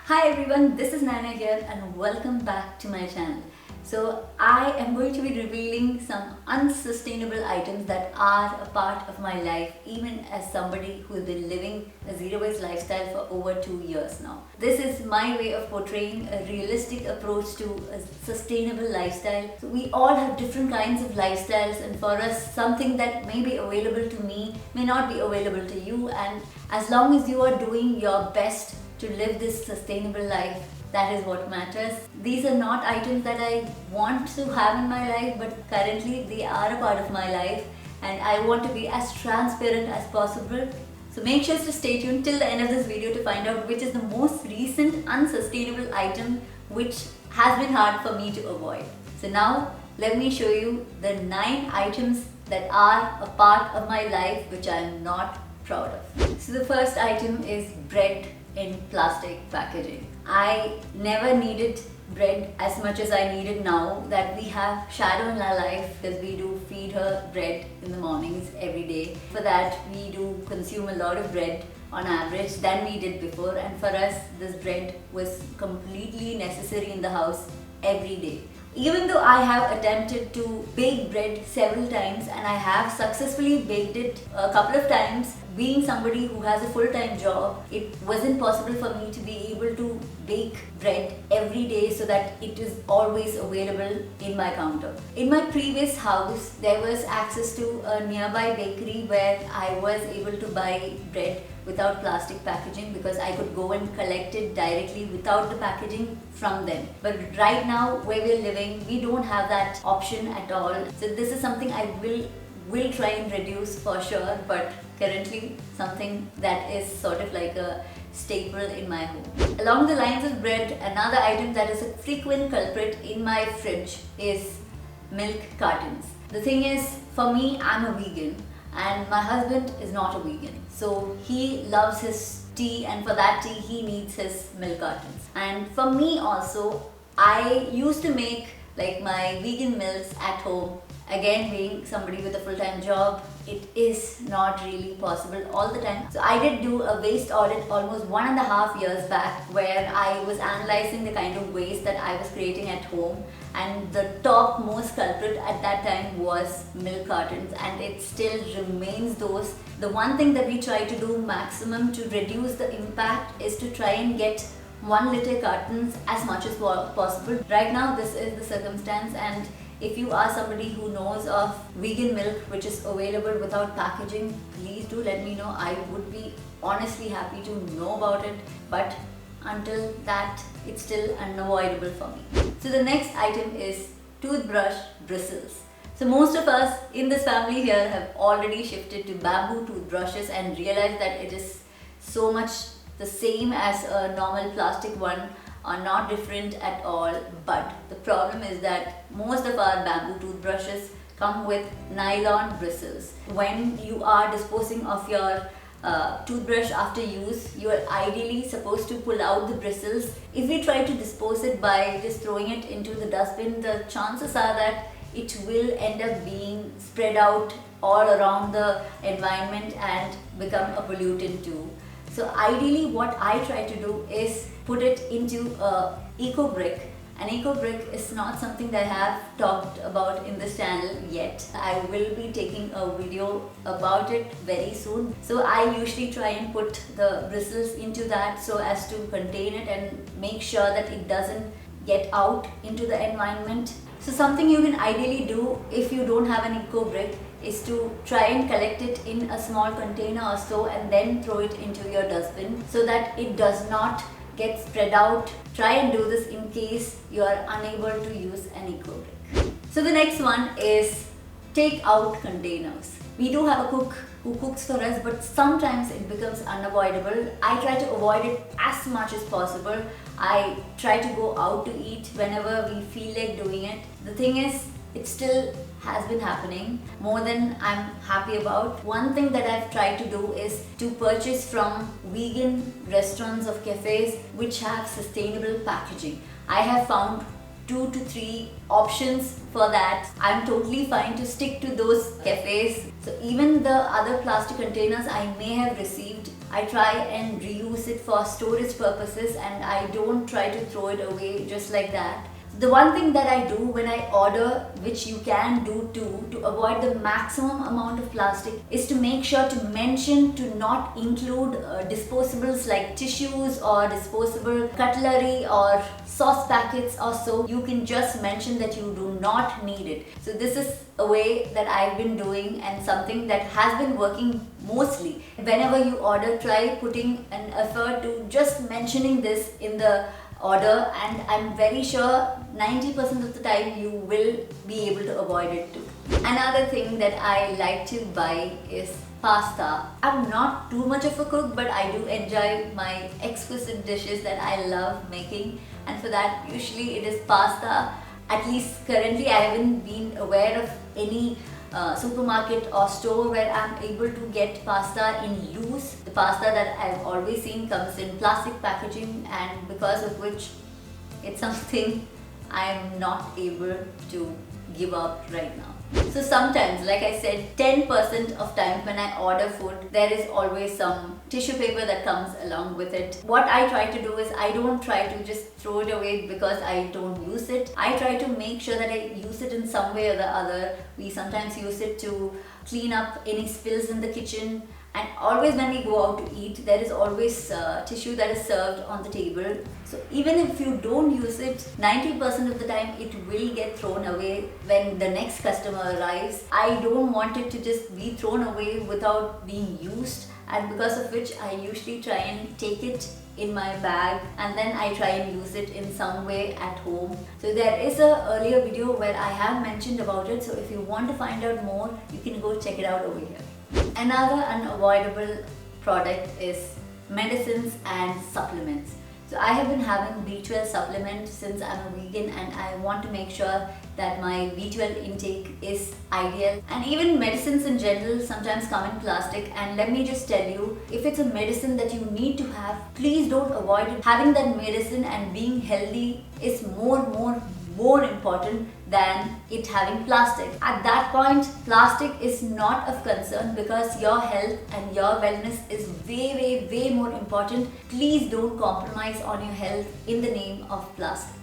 Hi everyone, this is Nayana here and welcome back to my channel. So I am going to be revealing some unsustainable items that are a part of my life, even as somebody who has been living a zero waste lifestyle for over 2 years now. This is my way of portraying a realistic approach to a sustainable lifestyle. So we all have different kinds of lifestyles, and for us something that may be available to me may not be available to you, and as long as you are doing your best to live this sustainable life, that is what matters. These are not items that I want to have in my life, but currently they are a part of my life and I want to be as transparent as possible. So make sure to stay tuned till the end of this video to find out which is the most recent unsustainable item which has been hard for me to avoid. So now let me show you the 9 items that are a part of my life which I am not proud of. So the first item is bread in plastic packaging. I never needed bread as much as I need it now that we have Shadow in our life, because we do feed her bread in the mornings every day. For that we do consume a lot of bread on average than we did before, and for us this bread was completely necessary in the house every day. Even though I have attempted to bake bread several times and I have successfully baked it a couple of times, being somebody who has a full-time job, it wasn't possible for me to be able to bake bread every day so that it is always available in my counter. In my previous house, there was access to a nearby bakery where I was able to buy bread without plastic packaging because I could go and collect it directly without the packaging from them. But right now where we're living, we don't have that option at all. So this is something I will try and reduce for sure, but currently something that is sort of like a staple in my home. Along the lines of bread, another item that is a frequent culprit in my fridge is milk cartons. The thing is, for me, I'm a vegan and my husband is not a vegan. So he loves his tea, and for that tea he needs his milk cartons. And for me also, I used to make like my vegan milks at home. Again, being somebody with a full-time job, it is not really possible all the time. So I did do a waste audit almost 1.5 years back where I was analyzing the kind of waste that I was creating at home, and the top most culprit at that time was milk cartons, and it still remains those. The one thing that we try to do maximum to reduce the impact is to try and get 1 liter cartons as much as possible. Right now this is the circumstance, and if you are somebody who knows of vegan milk which is available without packaging, please do let me know. I would be honestly happy to know about it, but until that, it's still unavoidable for me. So the next item is toothbrush bristles. So most of us in this family here have already shifted to bamboo toothbrushes and realized that it is so much the same as a normal plastic one, are not different at all. But the problem is that most of our bamboo toothbrushes come with nylon bristles. When you are disposing of your toothbrush after use, you are ideally supposed to pull out the bristles. If we try to dispose it by just throwing it into the dustbin, the chances are that it will end up being spread out all around the environment and become a pollutant too. So ideally what I try to do is put it into a eco brick. An eco brick is not something that I have talked about in this channel yet. I will be taking a video about it very soon. So I usually try and put the bristles into that so as to contain it and make sure that it doesn't get out into the environment. So something you can ideally do if you don't have an eco brick is to try and collect it in a small container or so and then throw it into your dustbin so that it does not get spread out. Try and do this in case you are unable to use an eco brick. So the next one is take out containers. We do have a cook who cooks for us, but sometimes it becomes unavoidable. I try to avoid it as much as possible. I try to go out to eat whenever we feel like doing it. The thing is, it still has been happening more than I'm happy about. One thing that I've tried to do is to purchase from vegan restaurants or cafes which have sustainable packaging. I have found 2 to 3 options for that. I'm totally fine to stick to those cafes. So even the other plastic containers I may have received, I try and reuse use it for storage purposes and I don't try to throw it away just like that. The one thing that I do when I order, which you can do too, to avoid the maximum amount of plastic, is to make sure to mention to not include disposables like tissues or disposable cutlery or sauce packets or so. You can just mention that you do not need it. So this is a way that I've been doing and something that has been working mostly. Whenever you order, try putting an effort to just mentioning this in the order, and I'm very sure 90% of the time you will be able to avoid it too. Another thing that I like to buy is pasta. I'm not too much of a cook, but I do enjoy my exquisite dishes that I love making, and for that usually it is pasta. At least currently I haven't been aware of any supermarket or store where I'm able to get pasta in loose. The pasta that I've always seen comes in plastic packaging, and because of which it's something I'm not able to give up right now. So sometimes, like I said, 10% of times when I order food, there is always some tissue paper that comes along with it. What I try to do is I don't try to just throw it away because I don't use it. I try to make sure that I use it in some way or the other. We sometimes use it to clean up any spills in the kitchen. And always when we go out to eat, there is always tissue that is served on the table. So even if you don't use it, 90% of the time it will get thrown away when the next customer arrives. I don't want it to just be thrown away without being used, and because of which I usually try and take it in my bag and then I try and use it in some way at home. So there is a earlier video where I have mentioned about it, so if you want to find out more, you can go check it out over here. Another unavoidable product is medicines and supplements. So I have been having B12 supplement since I'm a vegan, and I want to make sure that my B12 intake is ideal. And even medicines in general sometimes come in plastic, and let me just tell you, if it's a medicine that you need to have, please don't avoid it. Having that medicine and being healthy is more important than it having plastic. At that point, plastic is not of concern because your health and your wellness is way more important. Please don't compromise on your health in the name of plastic.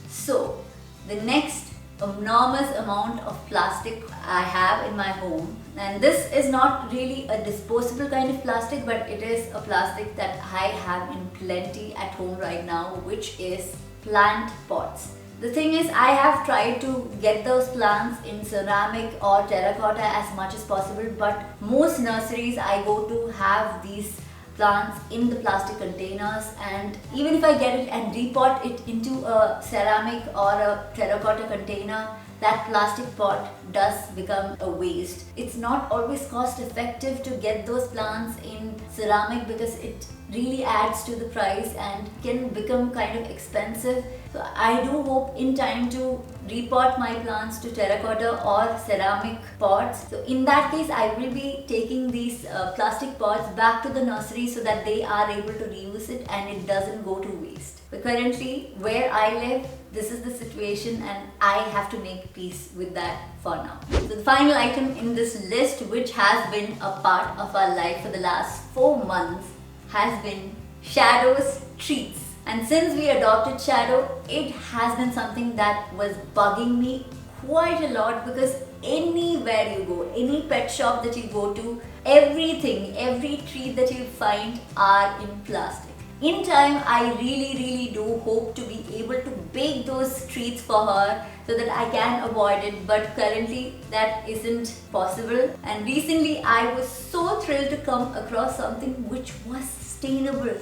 So the next enormous amount of plastic I have in my home, and this is not really a disposable kind of plastic, but it is a plastic that I have in plenty at home right now, which is plant pots. The thing is, I have tried to get those plants in ceramic or terracotta as much as possible, but most nurseries I go to have these plants in the plastic containers, and even if I get it and repot it into a ceramic or a terracotta container, that plastic pot does become a waste. It's not always cost effective to get those plants in ceramic because it really adds to the price and can become kind of expensive. So I do hope in time to repot my plants to terracotta or ceramic pots. So in that case, I will be taking these plastic pots back to the nursery so that they are able to reuse it and it doesn't go to waste. But currently, where I live, this is the situation and I have to make peace with that for now. So the final item in this list, which has been a part of our life for the last 4 months, has been Shadow's treats. And since we adopted Shadow, it has been something that was bugging me quite a lot, because anywhere you go, any pet shop that you go to, everything, every treat that you find are in plastic. In time, I really do hope to be able to bake those treats for her so that I can avoid it, but currently that isn't possible. And recently I was so thrilled to come across something which was sustainable.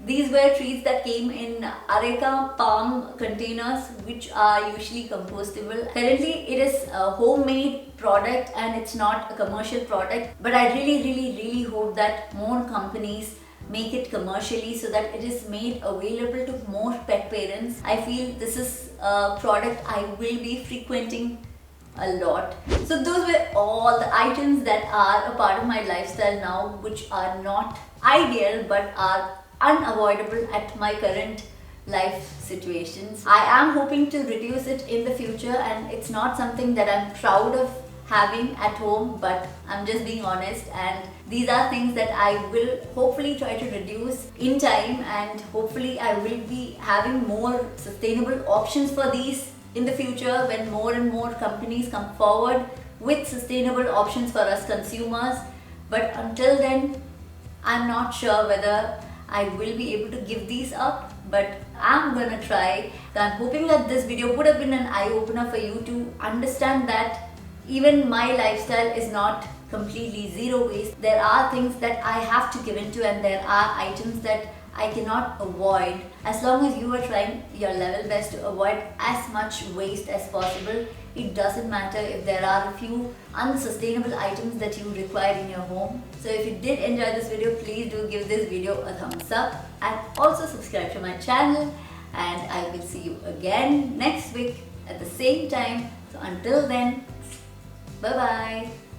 These were treats that came in areca palm containers, which are usually compostable. Currently it is a homemade product and it's not a commercial product, but I really hope that more companies make it commercially so that it is made available to more pet parents. I feel this is a product I will be frequenting a lot. So those were all the items that are a part of my lifestyle now, which are not ideal but are unavoidable at my current life situations. I am hoping to reduce it in the future, and it's not something that I'm proud of having at home, but I'm just being honest, and these are things that I will hopefully try to reduce in time, and hopefully I will be having more sustainable options for these in the future when more and more companies come forward with sustainable options for us consumers. But until then, I'm not sure whether I will be able to give these up, but I'm gonna try. So I'm hoping that this video would have been an eye-opener for you to understand that even my lifestyle is not completely zero waste. There are things that I have to give into, and there are items that I cannot avoid. As long as you are trying your level best to avoid as much waste as possible, it doesn't matter if there are a few unsustainable items that you require in your home. So if you did enjoy this video, please do give this video a thumbs up and also subscribe to my channel, and I will see you again next week at the same time. So until then, bye bye.